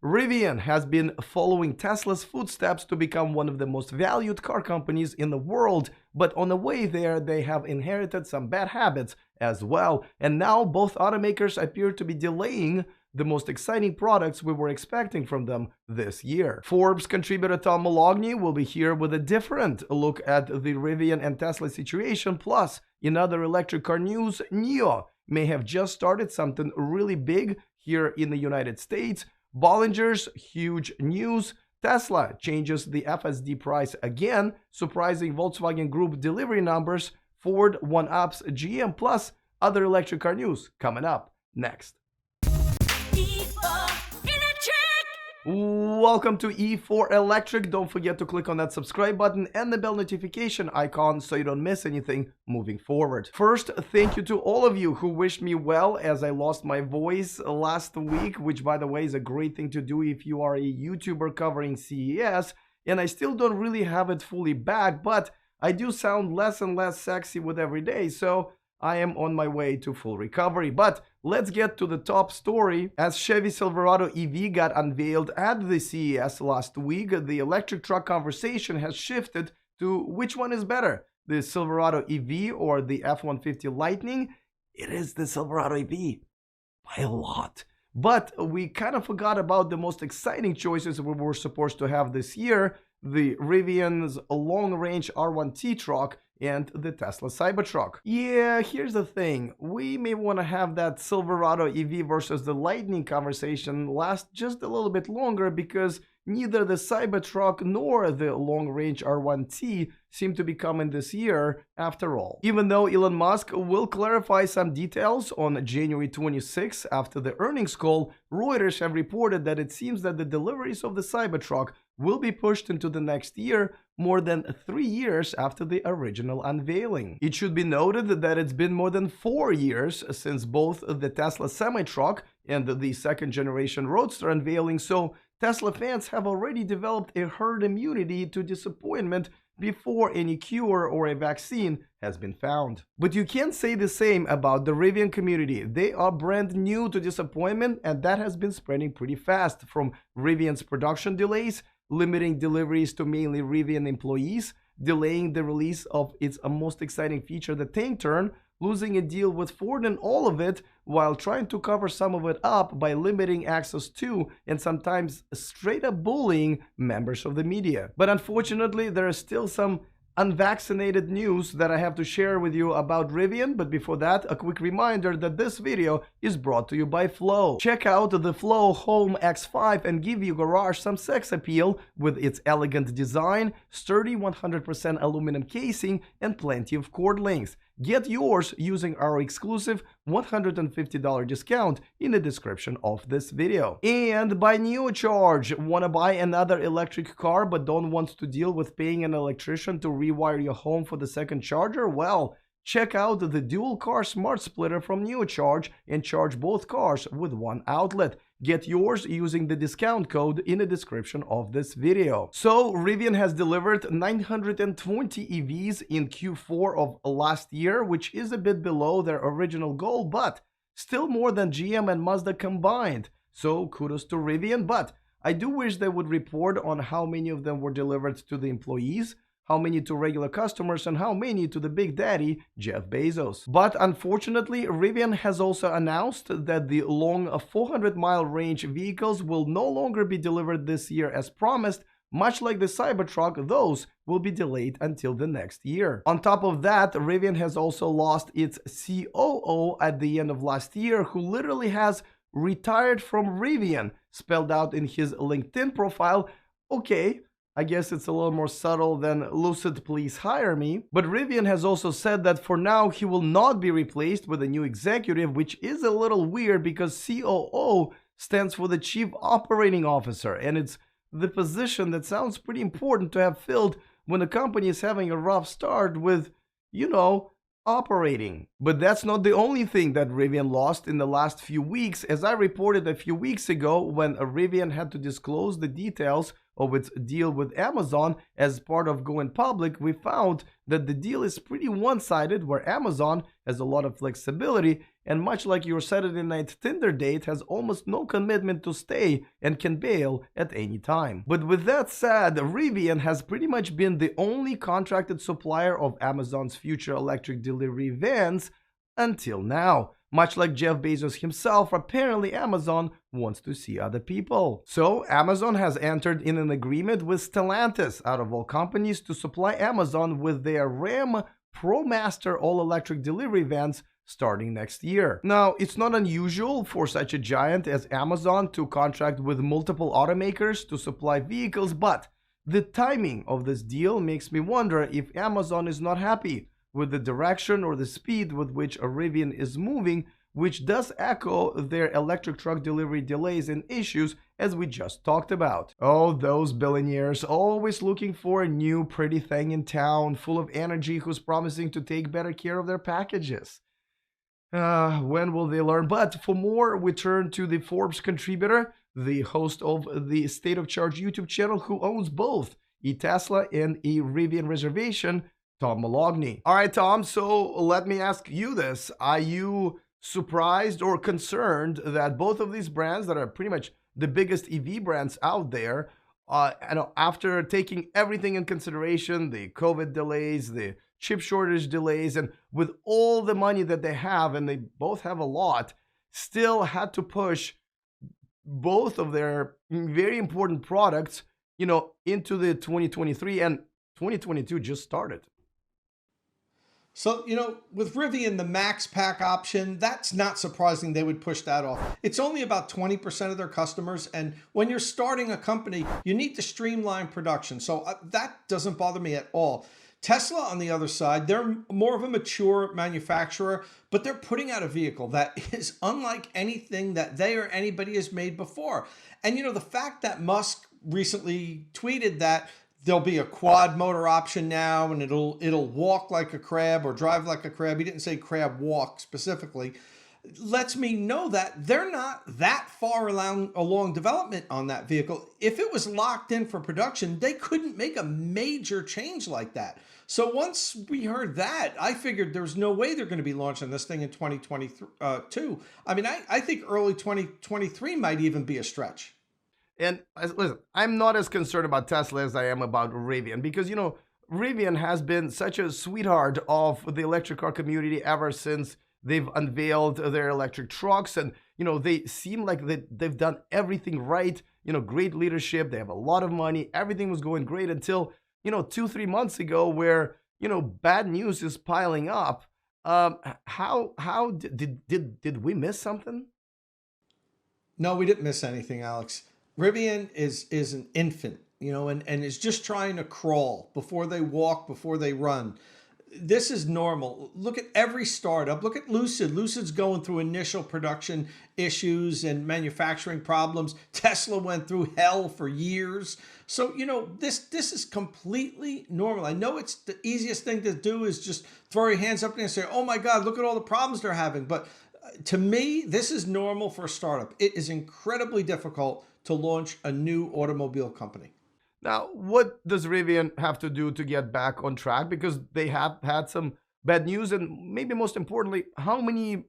Rivian has been following Tesla's footsteps to become one of the most valued car companies in the world, but on the way there, they have inherited some bad habits as well, and now both automakers appear to be delaying the most exciting products we were expecting from them this year. Forbes contributor Tom Moloughney will be here with a different look at the Rivian and Tesla situation. Plus, in other electric car news, NIO may have just started something really big here in the United States. Bollinger's huge news. Tesla changes the FSD price again, surprising Volkswagen Group delivery numbers. Ford one-ups GM, plus other electric car news coming up next. Welcome to E4 Electric. Don't forget to click on that subscribe button and the bell notification icon so you don't miss anything moving forward. First, thank you to all of you who wished me well as I lost my voice last week, which by the way is a great thing to do if you are a YouTuber covering CES, and I still don't really have it fully back, but I do sound less and less sexy with every day, so I am on my way to full recovery. But let's get to the top story. As Chevy Silverado EV got unveiled at the CES last week, the electric truck conversation has shifted to which one is better, the Silverado EV or the F-150 Lightning. It is the Silverado EV by a lot. But we kind of forgot about the most exciting choices we were supposed to have this year, the Rivian's long-range R1T truck and the Tesla Cybertruck. Yeah, here's the thing. We may want to have that Silverado EV versus the Lightning conversation last just a little bit longer because neither the Cybertruck nor the long-range R1T seem to be coming this year after all. Even though Elon Musk will clarify some details on January 26 after the earnings call, Reuters have reported that it seems that the deliveries of the Cybertruck will be pushed into the next year, more than 3 years after the original unveiling. It should be noted that it's been more than 4 years since both the Tesla semi-truck and the second generation Roadster unveiling, so Tesla fans have already developed a herd immunity to disappointment before any cure or a vaccine has been found. But you can't say the same about the Rivian community. They are brand new to disappointment, and that has been spreading pretty fast, from Rivian's production delays, limiting deliveries to mainly Rivian employees, delaying the release of its most exciting feature, the tank turn, losing a deal with Ford and all of it, while trying to cover some of it up by limiting access to and sometimes straight up bullying members of the media. But unfortunately, there is still some unvaccinated news that I have to share with you about Rivian. But before that, a quick reminder that this video is brought to you by Flow. Check out the Flow Home X5 and give your garage some sex appeal with its elegant design, sturdy 100% aluminum casing, and plenty of cord length. Get yours using our exclusive $150 discount in the description of this video. And by NeoCharge. Want to buy another electric car but don't want to deal with paying an electrician to rewire your home for the second charger? Well, check out the dual car smart splitter from NeoCharge and charge both cars with one outlet. Get yours using the discount code in the description of this video. So Rivian has delivered 920 EVs in Q4 of last year, which is a bit below their original goal, but still more than GM and Mazda combined. So kudos to Rivian, but I do wish they would report on how many of them were delivered to the employees, how many to regular customers, and how many to the big daddy, Jeff Bezos. But unfortunately, Rivian has also announced that the long 400-mile range vehicles will no longer be delivered this year as promised. Much like the Cybertruck, those will be delayed until the next year. On top of that, Rivian has also lost its COO at the end of last year, who literally has retired from Rivian, spelled out in his LinkedIn profile. Okay, I guess it's a little more subtle than "Lucid, please hire me." But Rivian has also said that for now he will not be replaced with a new executive, which is a little weird because COO stands for the Chief Operating Officer, and it's the position that sounds pretty important to have filled when the company is having a rough start with, you know, operating. But that's not the only thing that Rivian lost in the last few weeks. As I reported a few weeks ago, when Rivian had to disclose the details of its deal with Amazon as part of going public, we found that the deal is pretty one-sided, where Amazon has a lot of flexibility and much like your Saturday night Tinder date, has almost no commitment to stay and can bail at any time. But with that said, Rivian has pretty much been the only contracted supplier of Amazon's future electric delivery vans until now. Much like Jeff Bezos himself, apparently Amazon wants to see other people. So Amazon has entered in an agreement with Stellantis, out of all companies, to supply Amazon with their Ram ProMaster all-electric delivery vans starting next year. Now, it's not unusual for such a giant as Amazon to contract with multiple automakers to supply vehicles, but the timing of this deal makes me wonder if Amazon is not happy with the direction or the speed with which Rivian is moving, which does echo their electric truck delivery delays and issues as we just talked about. Oh, those billionaires, always looking for a new pretty thing in town, full of energy, who's promising to take better care of their packages. When will they learn? But for more, we turn to the Forbes contributor, the host of the State of Charge YouTube channel, who owns both a Tesla and a Rivian reservation, Tom Moloughney. All right, Tom, so let me ask you this. Are you surprised or concerned that both of these brands that are pretty much the biggest EV brands out there, after taking everything in consideration, the COVID delays, the chip shortage delays, and with all the money that they have, and they both have a lot, still had to push both of their very important products, into the 2023, and 2022 just started. So, with Rivian, the Max Pack option, that's not surprising they would push that off. It's only about 20% of their customers. And when you're starting a company, you need to streamline production. So that doesn't bother me at all. Tesla, on the other side, they're more of a mature manufacturer, but they're putting out a vehicle that is unlike anything that they or anybody has made before. And, the fact that Musk recently tweeted that there'll be a quad motor option now, and it'll walk like a crab or drive like a crab. He didn't say crab walk specifically. Lets me know that they're not that far along development on that vehicle. If it was locked in for production, they couldn't make a major change like that. So once we heard that, I figured there's no way they're going to be launching this thing in 2022. I mean, I think early 2023 might even be a stretch. And listen, I'm not as concerned about Tesla as I am about Rivian, because, Rivian has been such a sweetheart of the electric car community ever since they've unveiled their electric trucks. And, they seem like they've done everything right, great leadership. They have a lot of money. Everything was going great until, 2-3 months ago, where, bad news is piling up. How did we miss something? No, we didn't miss anything, Alex. Rivian is an infant, and is just trying to crawl before they walk, before they run. This is normal. Look at every startup. Look at Lucid. Lucid's going through initial production issues and manufacturing problems. Tesla went through hell for years. So, this is completely normal. I know it's the easiest thing to do is just throw your hands up there and say, oh my God, look at all the problems they're having. But to me, this is normal for a startup. It is incredibly difficult to launch a new automobile company. Now, what does Rivian have to do to get back on track? Because they have had some bad news, and maybe most importantly, how many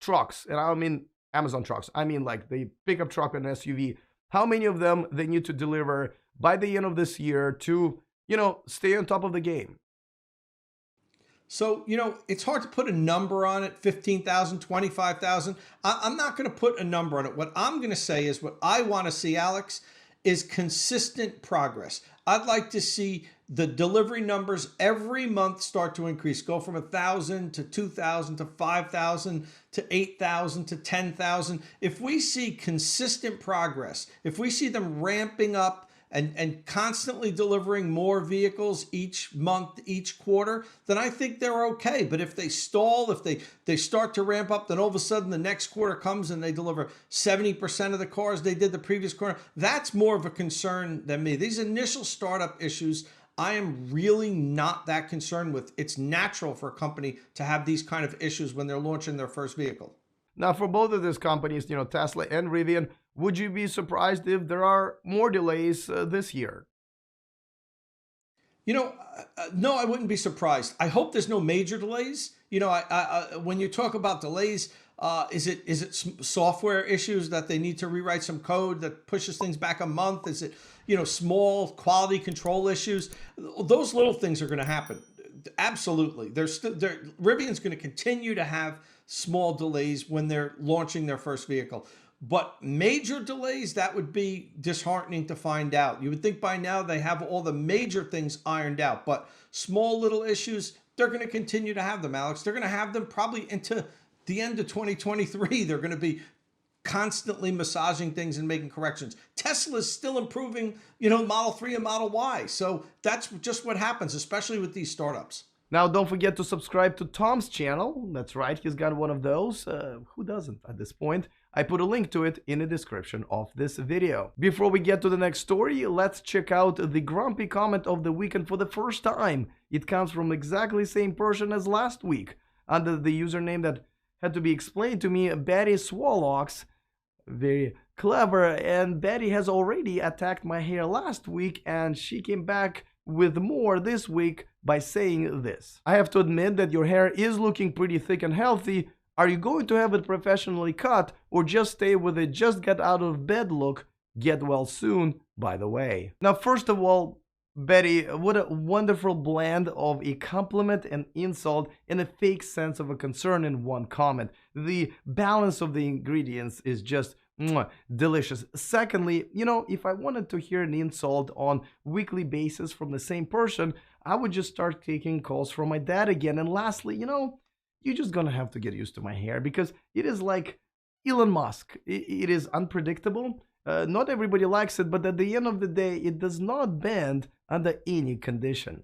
trucks, and I don't mean Amazon trucks, I mean like the pickup truck and SUV, how many of them they need to deliver by the end of this year to, stay on top of the game? So, it's hard to put a number on it, 15,000, 25,000. I'm not going to put a number on it. What I'm going to say is what I want to see, Alex, is consistent progress. I'd like to see the delivery numbers every month start to increase, go from 1,000 to 2,000 to 5,000 to 8,000 to 10,000. If we see consistent progress, if we see them ramping up and constantly delivering more vehicles each month, each quarter, then I think they're okay. But if they stall, if they start to ramp up, then all of a sudden the next quarter comes and they deliver 70% of the cars they did the previous quarter, that's more of a concern than me. These initial startup issues, I am really not that concerned with. It's natural for a company to have these kind of issues when they're launching their first vehicle. Now, for both of these companies, Tesla and Rivian, would you be surprised if there are more delays this year? No, I wouldn't be surprised. I hope there's no major delays. When you talk about delays, Is it software issues that they need to rewrite some code that pushes things back a month? Is it, small quality control issues? Those little things are going to happen. Absolutely. Rivian's going to continue to have small delays when they're launching their first vehicle. But major delays, that would be disheartening to find out. You would think by now they have all the major things ironed out, but small little issues, they're going to continue to have them, Alex. They're going to have them probably into the end of 2023. They're going to be constantly massaging things and making corrections. Tesla's still improving, Model 3 and Model Y. So that's just what happens, especially with these startups. Now, don't forget to subscribe to Tom's channel. That's right, he's got one of those. Who doesn't at this point? I put a link to it in the description of this video. Before we get to the next story, let's check out the grumpy comment of the weekend for the first time. It comes from exactly the same person as last week, under the username that had to be explained to me, Betty Swallox. Very clever, and Betty has already attacked my hair last week, and she came back with more this week by saying this. I have to admit that your hair is looking pretty thick and healthy. Are you going to have it professionally cut or just stay with it just get out of bed look? Get well soon, by the way. Now, first of all, Betty, what a wonderful blend of a compliment, an insult, and a fake sense of a concern in one comment. The balance of the ingredients is just delicious. Secondly, if I wanted to hear an insult on weekly basis from the same person, I would just start taking calls from my dad again. And lastly, you're just gonna have to get used to my hair because it is like Elon Musk. It is unpredictable. Not everybody likes it, but at the end of the day, it does not bend under any condition.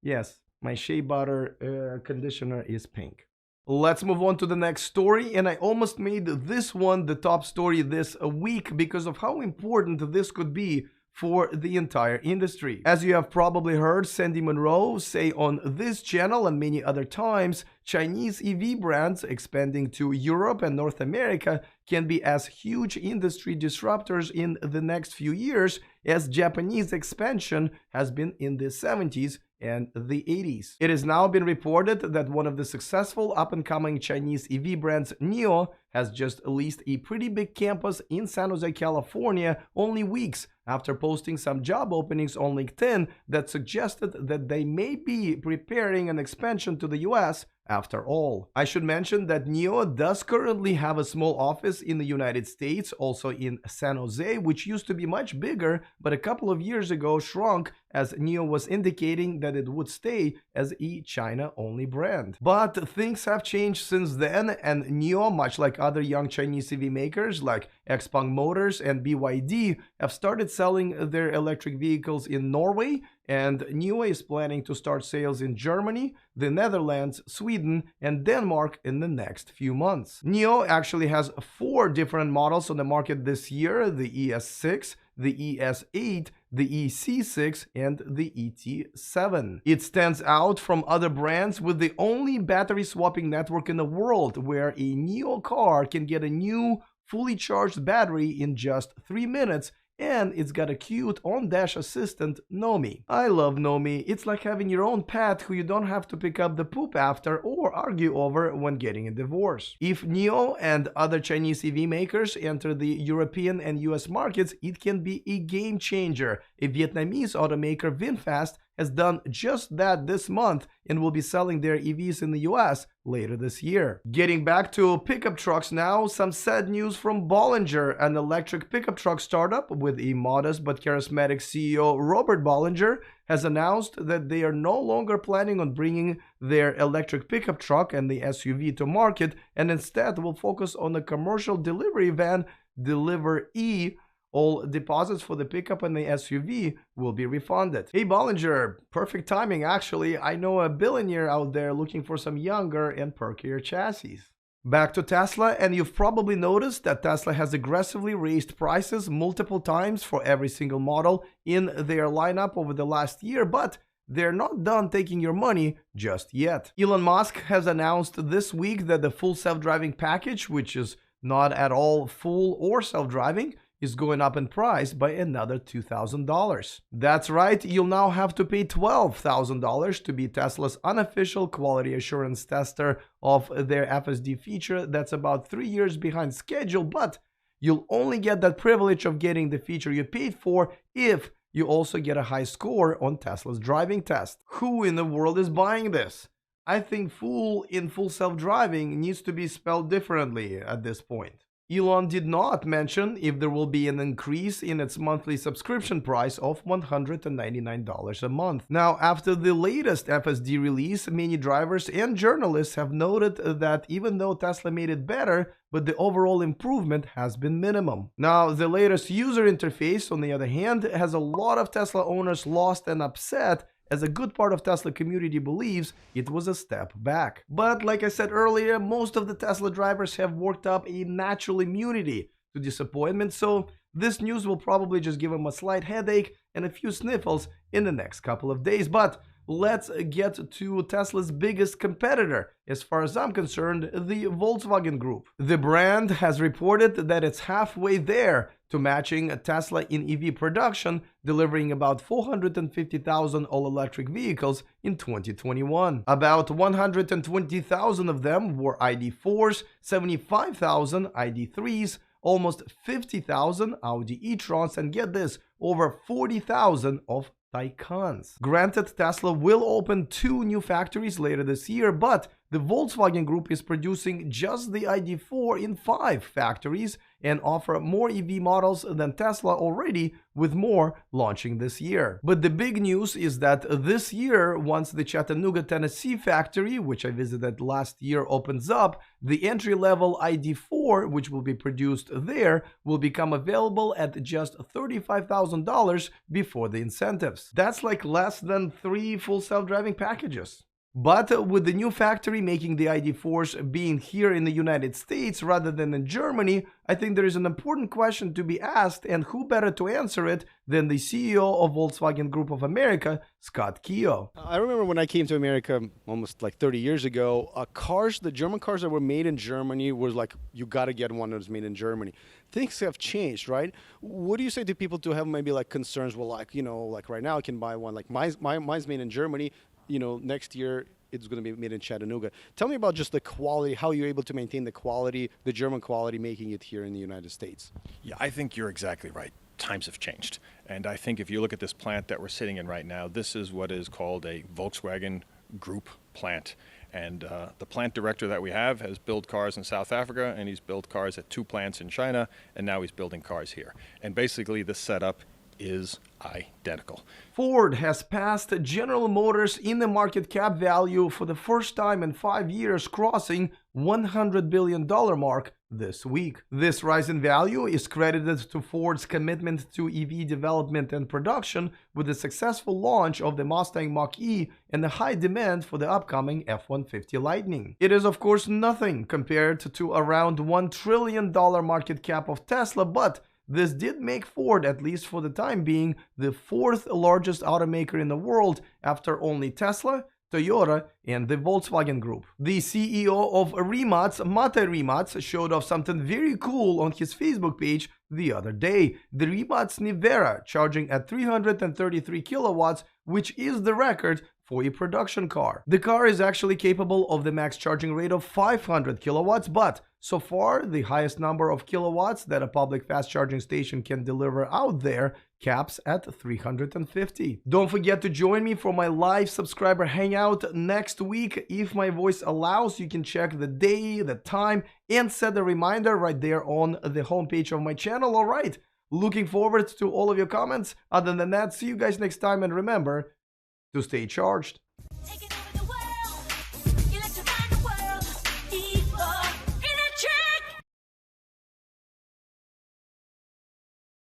Yes, my shea butter conditioner is pink. Let's move on to the next story, and I almost made this one the top story this week because of how important this could be for the entire industry. As you have probably heard Sandy Munro say on this channel and many other times, Chinese EV brands expanding to Europe and North America can be as huge industry disruptors in the next few years as Japanese expansion has been in the 70s and the 80s. It has now been reported that one of the successful up-and-coming Chinese EV brands, NIO, has just leased a pretty big campus in San Jose, California, only weeks after posting some job openings on LinkedIn that suggested that they may be preparing an expansion to the US after all. I should mention that NIO does currently have a small office in the United States, also in San Jose, which used to be much bigger, but a couple of years ago shrunk as NIO was indicating that it would stay as a China-only brand. But things have changed since then, and NIO, much like other young Chinese EV makers like Xpeng Motors and BYD, have started selling their electric vehicles in Norway, and NIO is planning to start sales in Germany, the Netherlands, Sweden, and Denmark in the next few months. NIO actually has 4 different models on the market this year: the ES6, the ES8, the EC6, and the ET7. It stands out from other brands with the only battery swapping network in the world, where a NIO car can get a new fully charged battery in just 3 minutes, and it's got a cute on-dash assistant, Nomi. I love Nomi. It's like having your own pet who you don't have to pick up the poop after or argue over when getting a divorce. If NIO and other Chinese EV makers enter the European and US markets, it can be a game changer. A Vietnamese automaker, VinFast, has done just that this month and will be selling their EVs in the US later this year. Getting back to pickup trucks now, some sad news from Bollinger, an electric pickup truck startup with a modest but charismatic CEO. Robert Bollinger has announced that they are no longer planning on bringing their electric pickup truck and the SUV to market, and instead will focus on the commercial delivery van, Deliver E. All deposits for the pickup and the SUV will be refunded. Hey Bollinger, perfect timing actually. I know a billionaire out there looking for some younger and perkier chassis. Back to Tesla, and you've probably noticed that Tesla has aggressively raised prices multiple times for every single model in their lineup over the last year, but they're not done taking your money just yet. Elon Musk has announced this week that the full self-driving package, which is not at all full or self-driving, is going up in price by another $2,000. That's right, you'll now have to pay $12,000 to be Tesla's unofficial quality assurance tester of their FSD feature that's about 3 years behind schedule, but you'll only get that privilege of getting the feature you paid for if you also get a high score on Tesla's driving test. Who in the world is buying this? I think full self-driving needs to be spelled differently at this point. Elon did not mention if there will be an increase in its monthly subscription price of $199 a month. Now, after the latest FSD release, many drivers and journalists have noted that even though Tesla made it better, but the overall improvement has been minimum. Now, the latest user interface, on the other hand, has a lot of Tesla owners lost and upset, as a good part of Tesla community believes it was a step back. But like I said earlier, most of the Tesla drivers have worked up a natural immunity to disappointment, so this news will probably just give them a slight headache and a few sniffles in the next couple of days. But let's get to Tesla's biggest competitor, as far as I'm concerned, the Volkswagen Group. The brand has reported that it's halfway there to matching Tesla in EV production, delivering about 450,000 all-electric vehicles in 2021. About 120,000 of them were ID.4s, 75,000 ID.3s, almost 50,000 Audi e-trons, and get this, over 40,000 of Taycans. Granted, Tesla will open 2 new factories later this year, but the Volkswagen Group is producing just the ID.4 in 5 factories and offer more EV models than Tesla already, with more launching this year. But the big news is that this year, once the Chattanooga, Tennessee factory, which I visited last year, opens up, the entry-level ID.4, which will be produced there, will become available at just $35,000 before the incentives. That's like less than 3 full self-driving packages. But with the new factory making the ID.4s being here in the United States rather than in Germany, I think there is an important question to be asked, and who better to answer it than the CEO of Volkswagen Group of America, Scott Keogh. I remember when I came to America almost like 30 years ago, the German cars that were made in Germany was like, you got to get one that was made in Germany. Things have changed, right? What do you say to people to have maybe like concerns? Well, like, like right now I can buy one, like mine's made in Germany. Next year it's going to be made in Chattanooga. Tell me about just the quality, how you're able to maintain the quality, the German quality, making it here in the United States. Yeah, I think you're exactly right. Times have changed. And I think if you look at this plant that we're sitting in right now, this is what is called a Volkswagen Group plant. And the plant director that we have has built cars in South Africa, and he's built cars at 2 plants in China, and now he's building cars here. And basically the setup is identical. Ford has passed General Motors in the market cap value for the first time in 5 years, crossing $100 billion mark this week. This rise in value is credited to Ford's commitment to EV development and production, with the successful launch of the Mustang Mach-E and the high demand for the upcoming F-150 Lightning. It is of course nothing compared to around $1 trillion market cap of Tesla, but this did make Ford, at least for the time being, the 4th largest automaker in the world after only Tesla, Toyota, and the Volkswagen Group. The CEO of Rimac, Mate Rimac, showed off something very cool on his Facebook page the other day. The Rimac Nivera, charging at 333 kilowatts, which is the record for a production car. The car is actually capable of the max charging rate of 500 kilowatts, but so far, the highest number of kilowatts that a public fast charging station can deliver out there caps at 350. Don't forget to join me for my live subscriber hangout next week. If my voice allows, you can check the day, the time, and set the reminder right there on the homepage of my channel. All right, looking forward to all of your comments. Other than that, see you guys next time, and remember to stay charged.